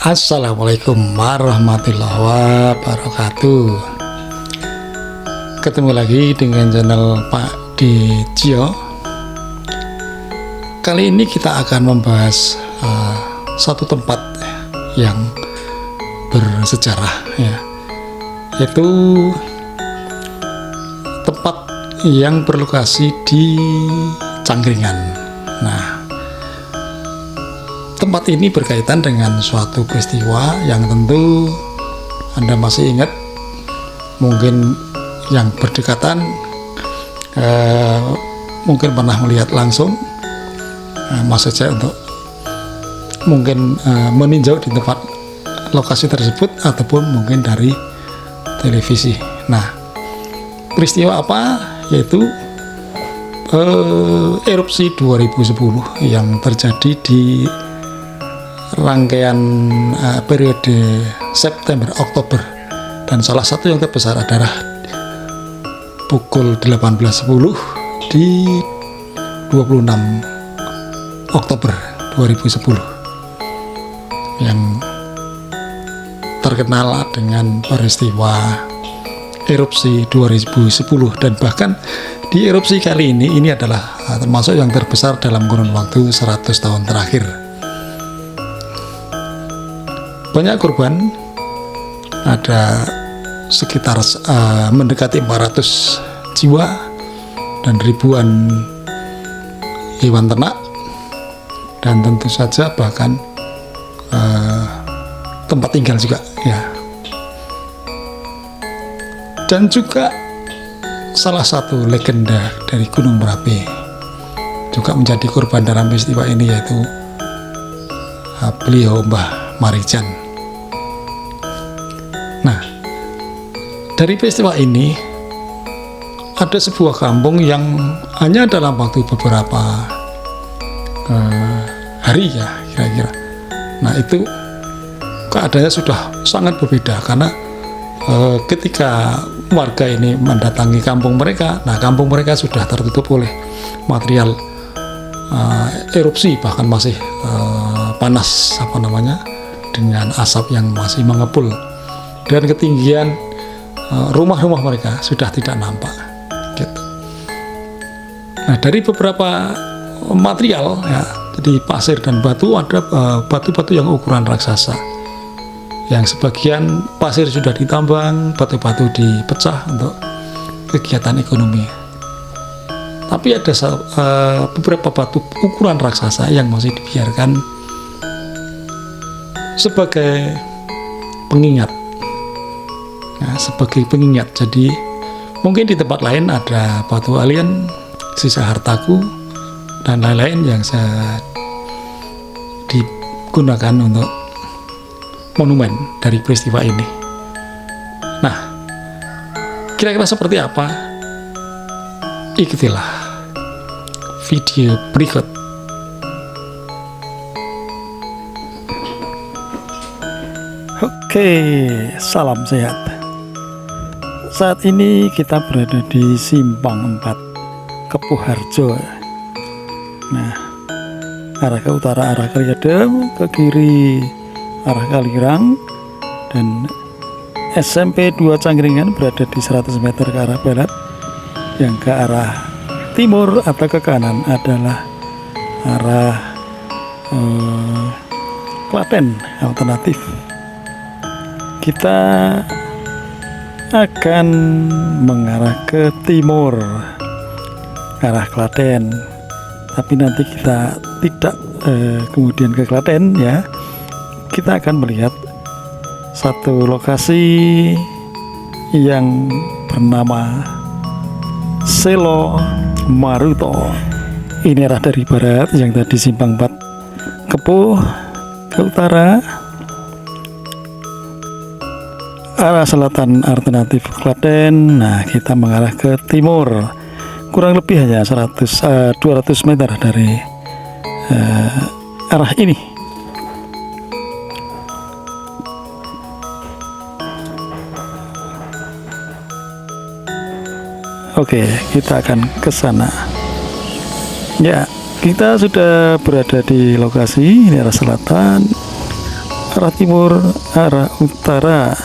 Assalamualaikum warahmatullahi wabarakatuh. Ketemu lagi dengan channel Pak Dijo. Kali ini kita akan membahas satu tempat yang bersejarah, yaitu tempat yang berlokasi di Cangkringan. Nah, tempat ini berkaitan dengan suatu peristiwa yang tentu Anda masih ingat, mungkin yang berdekatan, mungkin pernah melihat langsung, maksud saya untuk mungkin meninjau di tempat lokasi tersebut ataupun mungkin dari televisi. Nah, peristiwa apa? Yaitu erupsi 2010 yang terjadi di rangkaian periode September Oktober, dan salah satu yang terbesar adalah pukul 18.10 di 26 Oktober 2010 yang terkenal dengan peristiwa erupsi 2010. Dan bahkan di erupsi kali ini adalah termasuk yang terbesar dalam kurun waktu 100 tahun terakhir. Banyak korban, ada sekitar mendekati 400 jiwa dan ribuan hewan ternak, dan tentu saja bahkan tempat tinggal juga, ya. Dan juga salah satu legenda dari Gunung Merapi juga menjadi korban dalam peristiwa ini, yaitu beliau Mbah Marijan. Nah, dari peristiwa ini ada sebuah kampung yang hanya dalam waktu beberapa hari, ya, kira-kira. Nah, itu keadaannya sudah sangat berbeda karena ketika warga ini mendatangi kampung mereka, nah kampung mereka sudah tertutup oleh material erupsi, bahkan masih panas, dengan asap yang masih mengepul, dan ketinggian rumah-rumah mereka sudah tidak nampak, gitu. Nah, dari beberapa material, ya, jadi pasir dan batu, ada batu-batu yang ukuran raksasa, yang sebagian pasir sudah ditambang, batu-batu dipecah untuk kegiatan ekonomi. Tapi ada beberapa batu ukuran raksasa yang masih dibiarkan sebagai pengingat. Nah, sebagai pengingat. Jadi mungkin di tempat lain ada batu alien, sisa hartaku, dan lain-lain yang digunakan untuk monumen dari peristiwa ini. Nah, kira-kira seperti apa? Ikutilah video berikut. Oke, salam sehat. Saat ini kita berada di Simpang 4 Kepuharjo. Nah, arah ke utara arah Kaliadem, ke kiri arah Kalirang, dan SMP 2 Cangkringan berada di 100 meter ke arah barat. Yang ke arah timur atau ke kanan adalah arah Klaten alternatif. Kita akan mengarah ke timur, arah Klaten. Tapi nanti kita tidak kemudian ke Klaten, ya. Kita akan melihat satu lokasi yang bernama Selo Maruto. Ini arah dari barat, yang tadi Simpang 4 Kepuh, ke utara arah selatan alternatif Klaten. Nah, kita mengarah ke timur, kurang lebih hanya 200 meter dari arah ini. Oke, kita akan ke sana. Ya, kita sudah berada di lokasi. Ini arah selatan. arah timur, arah utara.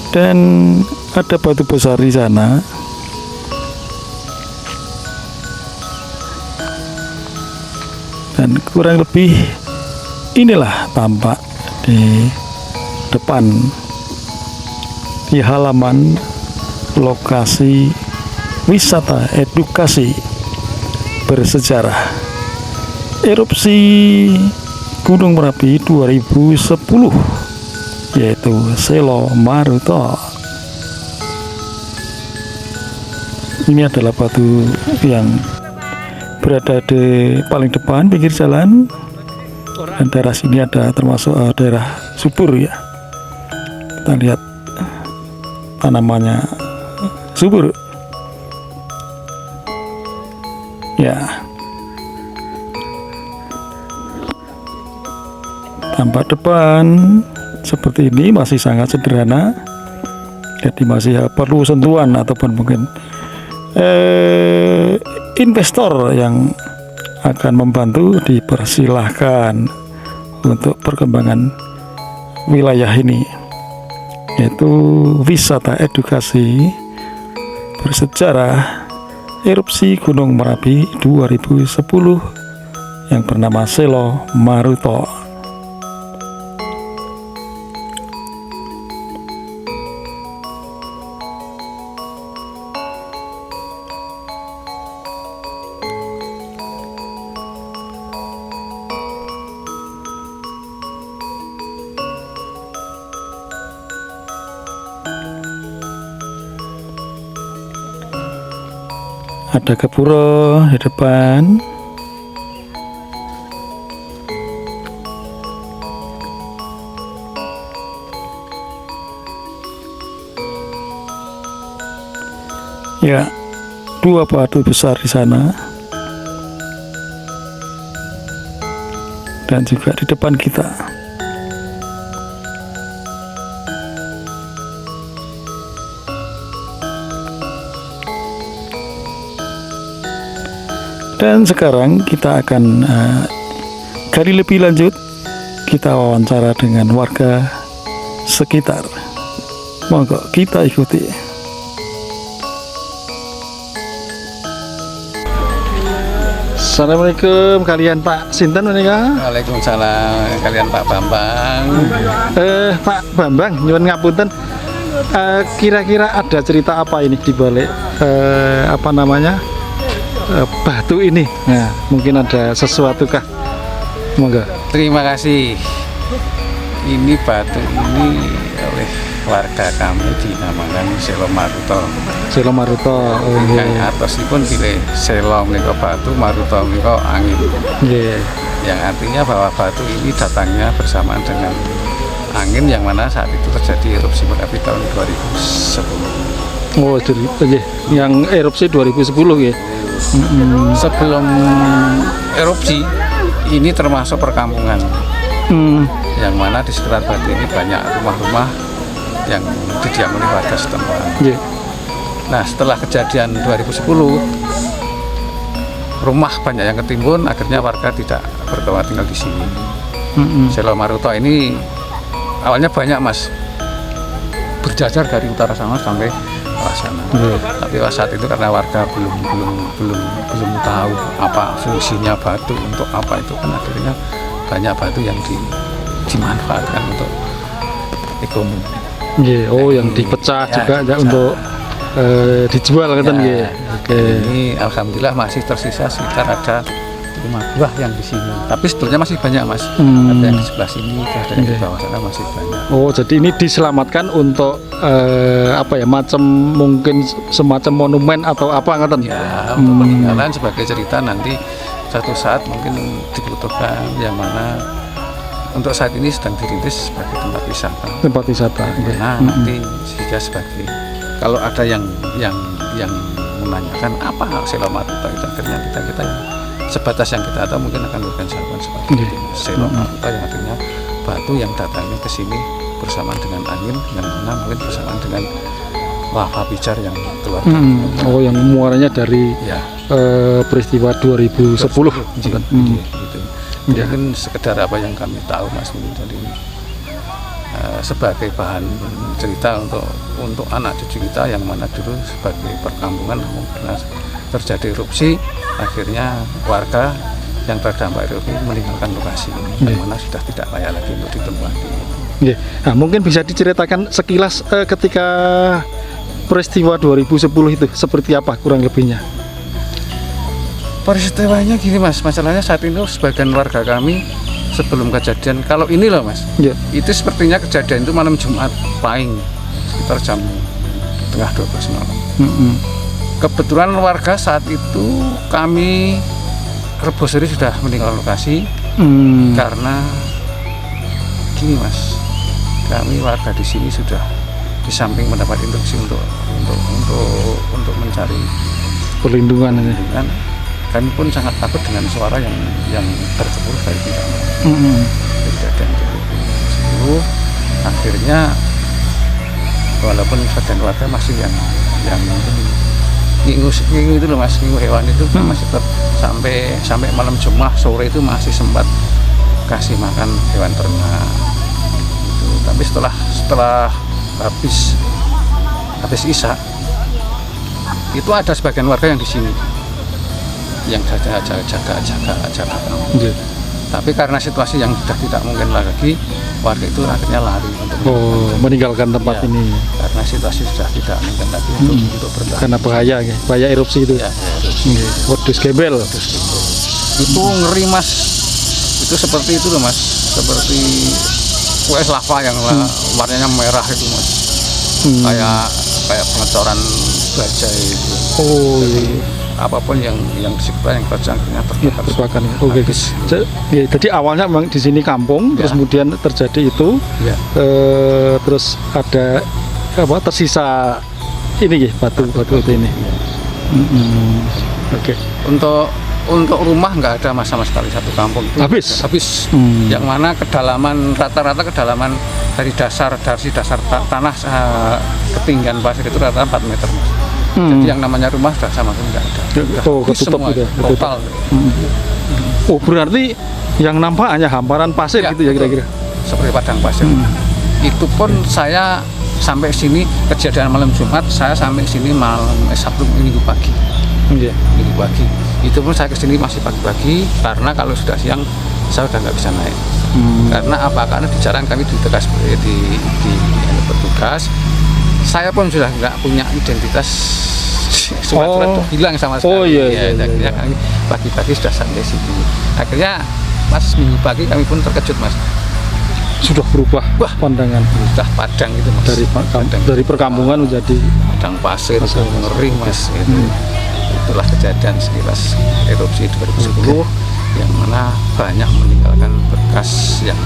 Dan ada batu besar di sana. Dan kurang lebih inilah tampak di depan, di halaman lokasi wisata edukasi bersejarah erupsi Gunung Merapi 2010, yaitu Selo Maruto. Ini adalah batu yang berada di paling depan pinggir jalan, dan daerah sini ada termasuk daerah subur ya. Kita lihat tanamannya subur ya. Tampak depan seperti ini masih sangat sederhana, jadi masih perlu sentuhan ataupun mungkin investor yang akan membantu dipersilahkan untuk perkembangan wilayah ini, yaitu wisata edukasi bersejarah erupsi Gunung Merapi 2010 yang bernama Selo Maruto. Ada Gapura di depan. Ya, dua batu besar di sana. Dan juga di depan kita. Dan sekarang kita akan gali lebih lanjut. Kita wawancara dengan warga sekitar. Monggo kita ikuti. Assalamualaikum, kalian Pak Sinten menika? Waalaikumsalam, kalian Pak Bambang. Pak Bambang, nyuwun ngapunten. Kira-kira ada cerita apa ini di balik apa namanya? Batu ini. Nah, mungkin ada sesuatu kah? Monggo. Terima kasih. Ini batu ini oleh warga kami dinamakan Selo Maruto. Selo Maruto. Oh Kayak atosipun pilih Selo menika batu, Maruto menika angin. Nggih. Yang artinya bahwa batu ini datangnya bersamaan dengan angin yang mana saat itu terjadi erupsi Merapi tahun 2010. Oh, jadi yang erupsi 2010 ya. Sebelum erupsi ini termasuk perkampungan, yang mana di sekitar batu ini banyak rumah-rumah yang didiami oleh warga setempat. Yeah. Nah, setelah kejadian 2010, rumah banyak yang ketimbun, akhirnya warga tidak bertempat tinggal di sini. Selo Maruto ini awalnya banyak mas, berjajar dari utara sana sampai sana. Tapi saat itu karena warga belum tahu apa fungsinya batu untuk apa itu, kan akhirnya banyak batu yang dimanfaatkan untuk ekonomi. Oh, yang dipecah juga ya, untuk dijual kan ya. Ini alhamdulillah masih tersisa sekitar ada 5 buah yang di sini. Tapi sebetulnya masih banyak mas. Ada yang di sebelah sini, ada yang di bawah sana masih banyak. Oh, jadi ini diselamatkan untuk apa ya, macam mungkin semacam monumen atau apa ngeten? Ya, untuk peninggalan sebagai cerita nanti suatu saat mungkin dibutuhkan, yang mana untuk saat ini sedang dirintis sebagai tempat wisata. Tempat wisata. Nah, nanti sehingga sebagai kalau ada yang menanyakan apa Selo Maruto itu, akhirnya kita sebatas yang kita tahu mungkin akan memberikan jawaban seperti itu. Selo Maruto yang artinya batu yang datangnya ke sini bersamaan dengan angin, yang mana mungkin bersamaan dengan lava pijar yang keluar. Oh, yang muaranya dari ya. Peristiwa 2010. Gitu. Ya. Mungkin sekedar apa yang kami tahu Mas, mungkin jadi sebagai bahan cerita untuk anak cucu kita yang mana dulu sebagai perkampungan pernah terjadi erupsi, akhirnya warga yang terdampak erupsi meninggalkan lokasi ini, yang mana sudah tidak layak lagi untuk ditempati. Nggih. Nah, mungkin bisa diceritakan sekilas ketika peristiwa 2010 itu seperti apa kurang lebihnya? Peristiwanya gini Mas, masalahnya saat ini sebagian warga kami sebelum kejadian, kalau ini loh Mas, Ya. itu sepertinya kejadian itu malam Jumat pahing sekitar jam tengah 12 malam. Kebetulan warga saat itu kami Rebo Seri sudah meninggalkan lokasi karena gini Mas, kami warga di sini sudah di samping mendapat instruksi untuk mencari Perlindungan ini. perlindungan, kami pun sangat takut dengan suara yang terkepul dari kita. Kejadian 2010 akhirnya walaupun sebagian warga masih yang ngingu itu loh Mas, ngingu hewan itu masih tetap sampai malam Jumat sore itu masih sempat kasih makan hewan ternak gitu. Tapi setelah habis isya itu ada sebagian warga yang di sini yang jaga kami. Yeah. Tapi karena situasi yang sudah tidak mungkin lagi, warga itu akhirnya lari untuk meninggalkan tempat Ya, ini karena situasi sudah tidak mungkin lagi untuk bertahan. karena bahaya erupsi itu. Ya, erupsi. Wedus gembel. Itu ngeri Mas, itu seperti itu loh Mas, seperti kue lava yang warnanya merah itu Mas, kayak pengecoran baja itu. Oh, Jadi, apapun yang di sekitar yang terjangkitnya terbakar. Oke, guys. Jadi awalnya memang di sini kampung, terus kemudian terjadi itu, Ya. terus ada tersisa ini batu ini. Oke. Untuk rumah nggak ada sama sekali, satu kampung itu habis. Yang mana rata-rata kedalaman dari dasar tanah ketinggian pasir itu rata 4 meter Mas. Jadi yang namanya rumah sudah sama sekali nggak ada. Ketutup semua, gitu. total. Oh, berarti yang nampak hanya hamparan pasir Ya, gitu ya kira-kira. Seperti padang pasir. Itu pun saya sampai sini kejadian malam Jumat, saya sampai sini malam Sabtu Minggu pagi. Iya. Minggu pagi. Itu pun saya kesini masih pagi-pagi karena kalau sudah siang saya udah nggak bisa naik. Karena karena di jalan kami ditegas di petugas. Saya pun sudah nggak punya identitas, surat hilang sama sekali. Oh iya. Akhirnya kami pagi-pagi sudah sampai sini. Akhirnya pas Minggu pagi kami pun terkejut Mas. Sudah berubah pandangan. Sudah padang itu Mas. Dari perkampungan menjadi padang pasir, ngeri Mas. Itulah kejadian sekilas erupsi 2010 yang mana banyak meninggalkan bekas yang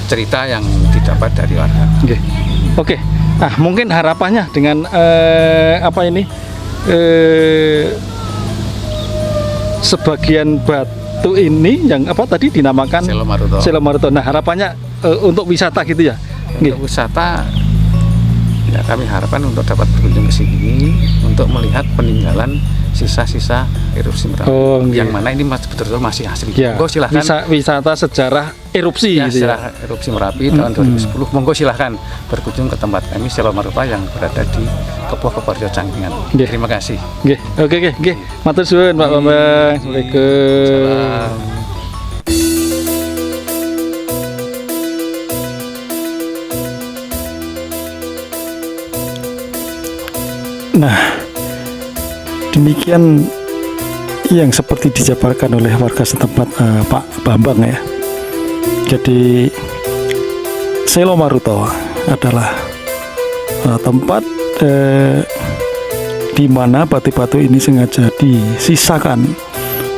cerita yang didapat dari warga. Oke. Nah, mungkin harapannya dengan sebagian batu ini yang tadi dinamakan Selo Maruto. Nah, harapannya untuk wisata gitu ya. Untuk wisata ya kami harapkan untuk dapat berkunjung ke sini untuk melihat peninggalan sisa-sisa erupsi Merapi yang mana ini betul-betul masih asli. Ya, monggo silahkan wisata sejarah erupsi gitu ya. Sejarah erupsi Merapi tahun 2010. Monggo silahkan berkunjung ke tempat kami Selo Maruto yang berada di Keboh Kebarjo Cangkingan. Terima kasih. Oke. Matur suwun Pak Bambang. Waalaikumsalam. Nah, demikian yang seperti dijabarkan oleh warga setempat Pak Bambang ya. Jadi Selo Maruto adalah tempat di mana batu-batu ini sengaja disisakan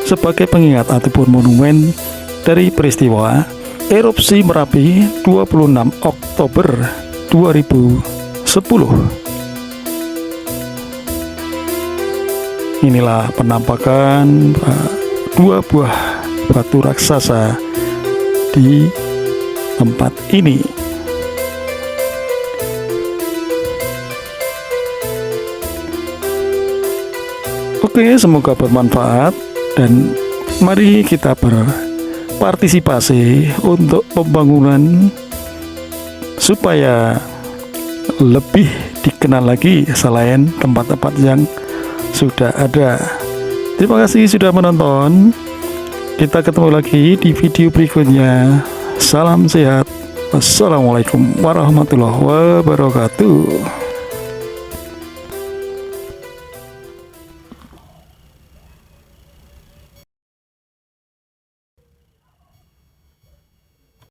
sebagai pengingat ataupun monumen dari peristiwa erupsi Merapi 26 Oktober 2010. Inilah penampakan dua buah batu raksasa di tempat ini. Oke, semoga bermanfaat dan mari kita partisipasi untuk pembangunan supaya lebih dikenal lagi selain tempat-tempat yang sudah ada. Terima kasih sudah menonton. Kita ketemu lagi di video berikutnya. Salam sehat. Wassalamualaikum warahmatullahi wabarakatuh.